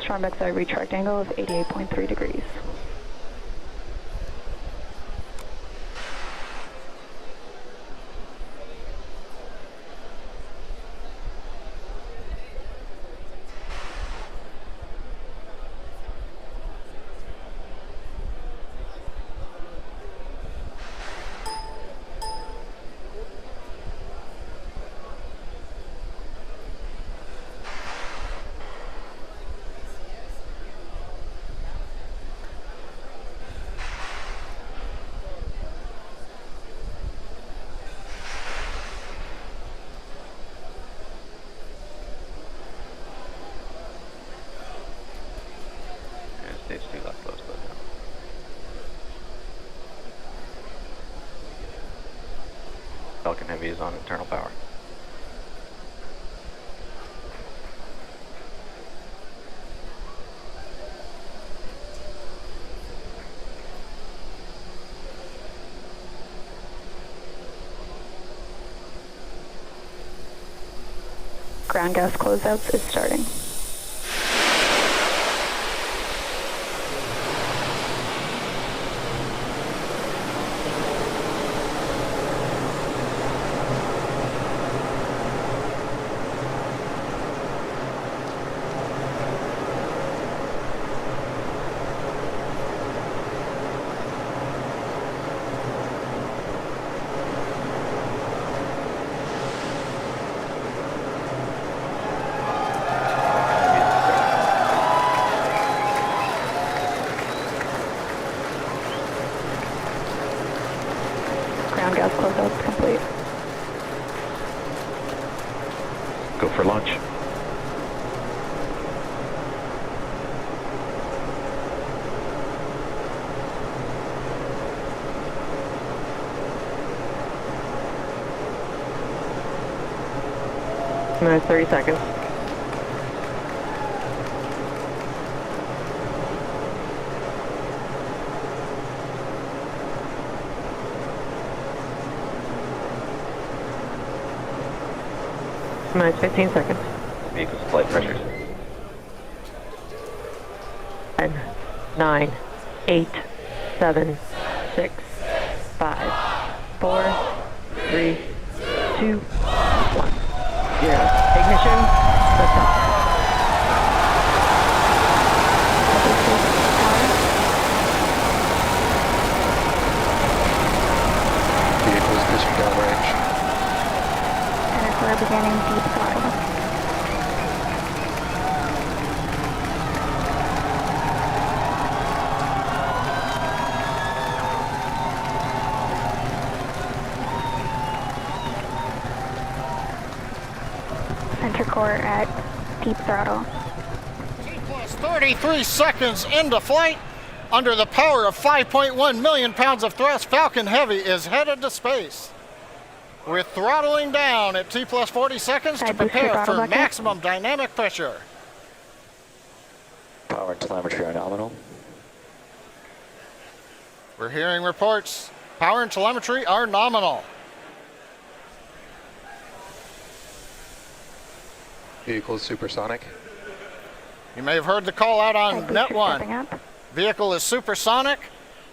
Strong backside retract angle of 88.3 degrees. Stage 2 left close now. Falcon Heavy is on internal power. Ground gas closeouts is starting. Ground gas closeouts complete. Go for launch. Minutes, 30 seconds. Minutes, 15 seconds. Vehicle's flight pressures. 10, 9, 8, 7, 6, 5, 4, 3, 2, 1. 0. Ignition. Liftoff. Vehicles pitching downrange. We're beginning deep throttle. Center core at deep throttle. T plus 33 seconds into flight. Under the power of 5.1 million pounds of thrust, Falcon Heavy is headed to space. We're throttling down at T plus 40 seconds to prepare for maximum dynamic pressure. Power and telemetry are nominal. We're hearing reports. Power and telemetry are nominal. Vehicle is supersonic. You may have heard the call out on net 1. Vehicle is supersonic.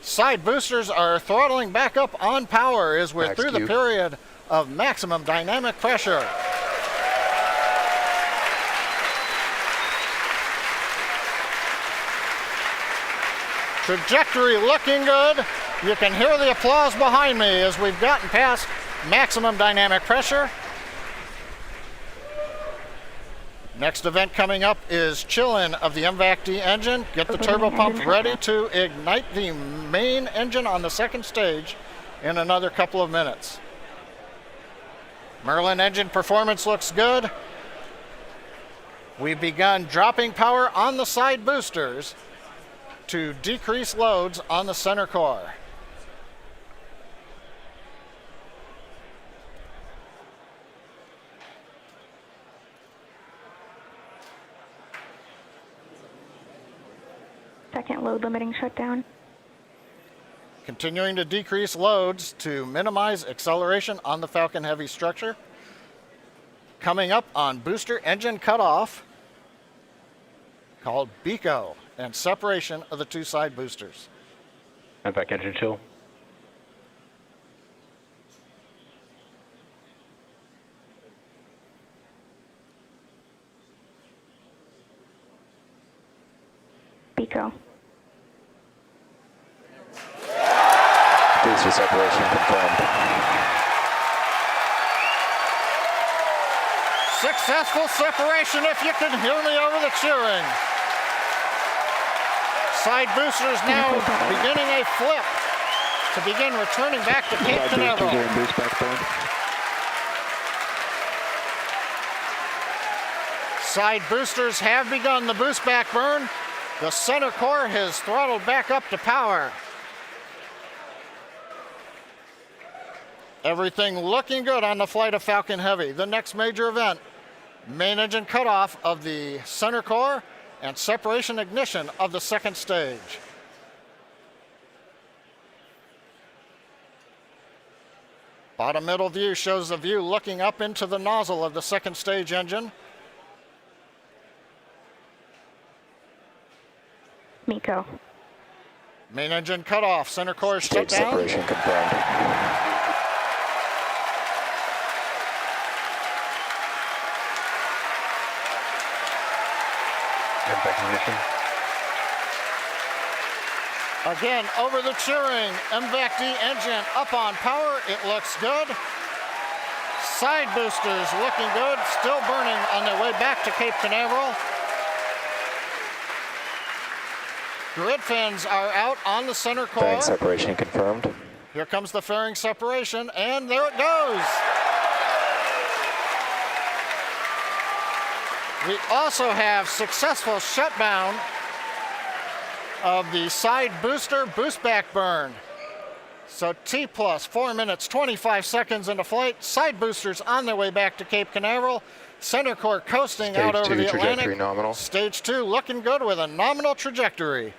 Side boosters are throttling back up on power as we're through the period of maximum dynamic pressure. Trajectory looking good. You can hear the applause behind me as we've gotten past maximum dynamic pressure. Next event coming up is chill-in of the MVAC-D engine. Get the turbo pump ready to ignite the main engine on the second stage in another couple of minutes. Merlin engine performance looks good. We've begun dropping power on the side boosters to decrease loads on the center core. Second load limiting shutdown. Continuing to decrease loads to minimize acceleration on the Falcon Heavy structure. Coming up on booster engine cutoff. called BECO and separation of the two side boosters. And back engine chill. BECO. Booster separation confirmed. Successful separation, if you can hear me over the cheering. Side boosters now beginning a flip to begin returning back to Cape Canaveral. Boost back burn. Side boosters have begun the boost back burn. The center core has throttled back up to power. Everything looking good on the flight of Falcon Heavy. The next major event, main engine cutoff of the center core and separation ignition of the second stage. Bottom middle view shows the view looking up into the nozzle of the second stage engine. MECO. Main engine cutoff, center core is shut Stage down. separation confirmed. And back ignition. Again, over the cheering, MVAC-D engine up on power, it looks good. Side boosters looking good, still burning on their way back to Cape Canaveral. Grid fins are out on the center core. Fairing separation confirmed. Here comes the fairing separation, and there it goes. We also have successful shutdown of the side booster boost back burn. So T plus 4 minutes, 25 seconds into flight. Side boosters on their way back to Cape Canaveral. Center core coasting out over the trajectory Atlantic. nominal. Stage 2 looking good with a nominal trajectory.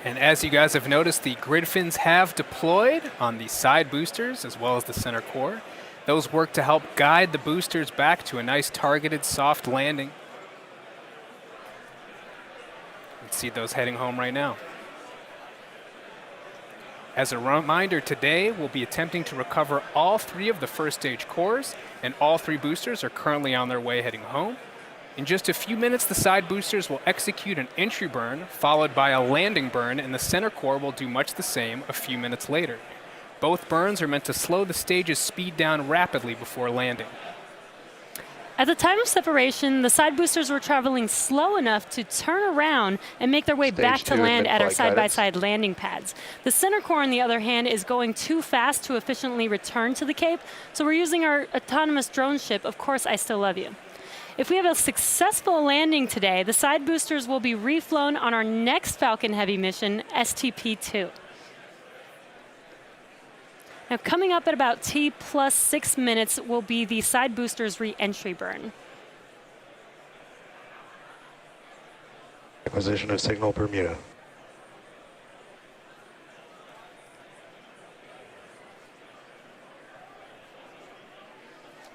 And as you guys have noticed, the grid fins have deployed on the side boosters as well as the center core. Those work to help guide the boosters back to a nice targeted soft landing. You can see those heading home right now. As a reminder, today we'll be attempting to recover all 3 of the first stage cores, and all 3 boosters are currently on their way heading home. In just a few minutes, the side boosters will execute an entry burn, followed by a landing burn, and the center core will do much the same a few minutes later. Both burns are meant to slow the stage's speed down rapidly before landing. At the time of separation, the side boosters were traveling slow enough to turn around and make their way Stage back to 2 land at our mid-flight side-by-side landing pads. The center core, on the other hand, is going too fast to efficiently return to the Cape, so we're using our autonomous drone ship, Of Course I Still Love You. If we have a successful landing today, the side boosters will be reflown on our next Falcon Heavy mission, STP-2. Now, coming up at about T plus 6 minutes will be the side boosters re-entry burn. Acquisition of signal Bermuda.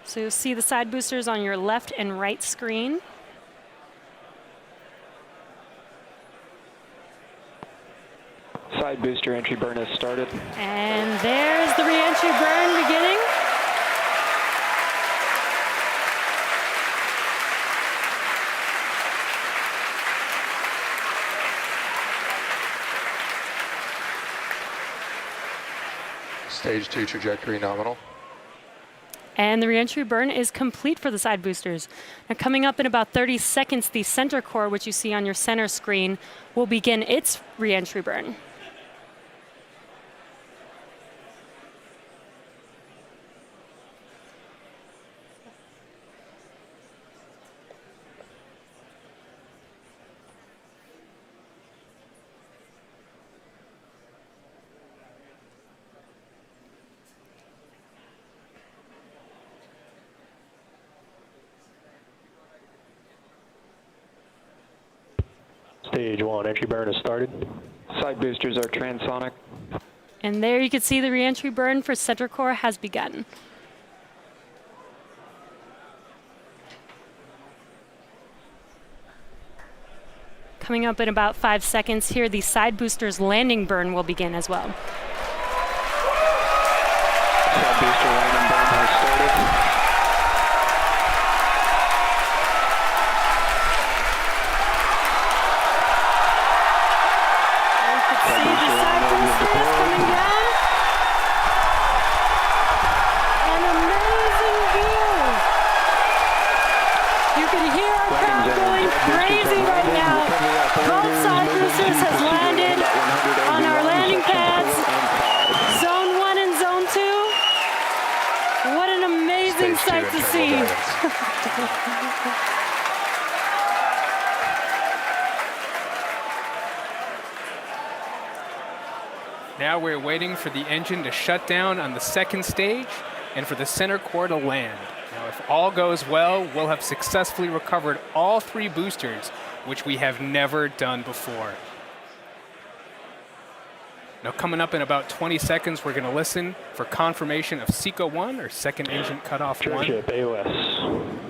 So you'll see the side boosters on your left and right screen. Side booster entry burn has started. And there's the re-entry burn beginning. Stage 2 trajectory nominal. And the re-entry burn is complete for the side boosters. Now, coming up in about 30 seconds, the center core, which you see on your center screen, will begin its re-entry burn. Stage 1 entry burn has started. Side boosters are transonic. And there you can see the re-entry burn for center core has begun. Coming up in about 5 seconds here, the side boosters landing burn will begin as well. Side booster landing burn has started. Sight to see. Now we're waiting for the engine to shut down on the second stage and for the center core to land. Now, if all goes well, we'll have successfully recovered all 3 boosters, which we have never done before. Now, coming up in about 20 seconds, we're going to listen for confirmation of SECO 1, or second engine cutoff 1. Ship AOS.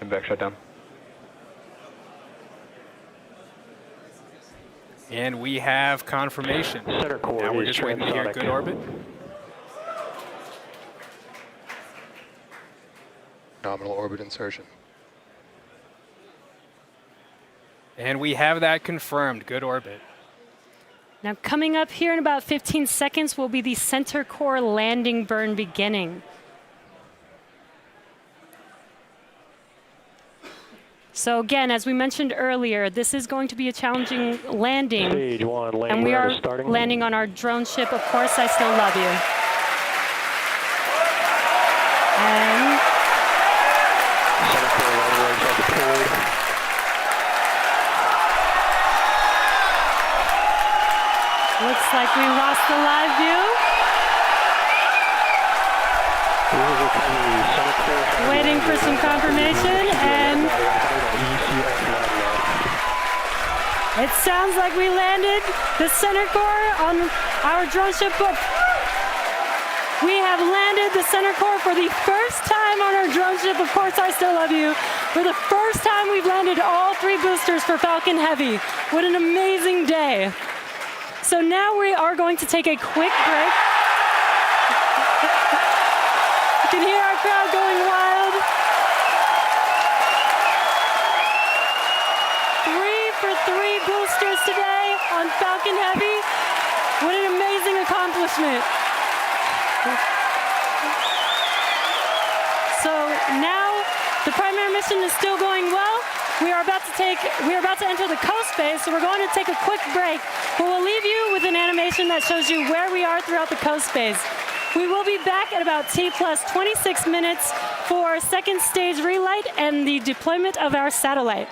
And back shutdown. And we have confirmation. Center core now we're is just waiting to hear transonic. good orbit. Nominal orbit insertion. And we have that confirmed. Good orbit. Now coming up here in about 15 seconds will be the center core landing burn beginning. So again, as we mentioned earlier, this is going to be a challenging landing. Stage 1 landing and we burn are is starting. landing on our drone ship, Of Course I Still Love You. And Center core landing legs are deployed. looks like we lost the live view. Waiting for some confirmation, and it sounds like we landed the center core on our drone ship. We have landed the center core for the first time on our drone ship, Of Course I Still Love You. For the first time, we've landed all 3 boosters for Falcon Heavy. What an amazing day. So now we are going to take a quick break. You can hear our crowd going wild. 3 for 3 boosters today on Falcon Heavy. What an amazing accomplishment. So now the primary mission is still going well. We are about to enter the coast phase, so we're going to take a quick break. But we'll leave you with an animation that shows you where we are throughout the coast phase. We will be back at about T plus 26 minutes for second stage relight and the deployment of our satellite.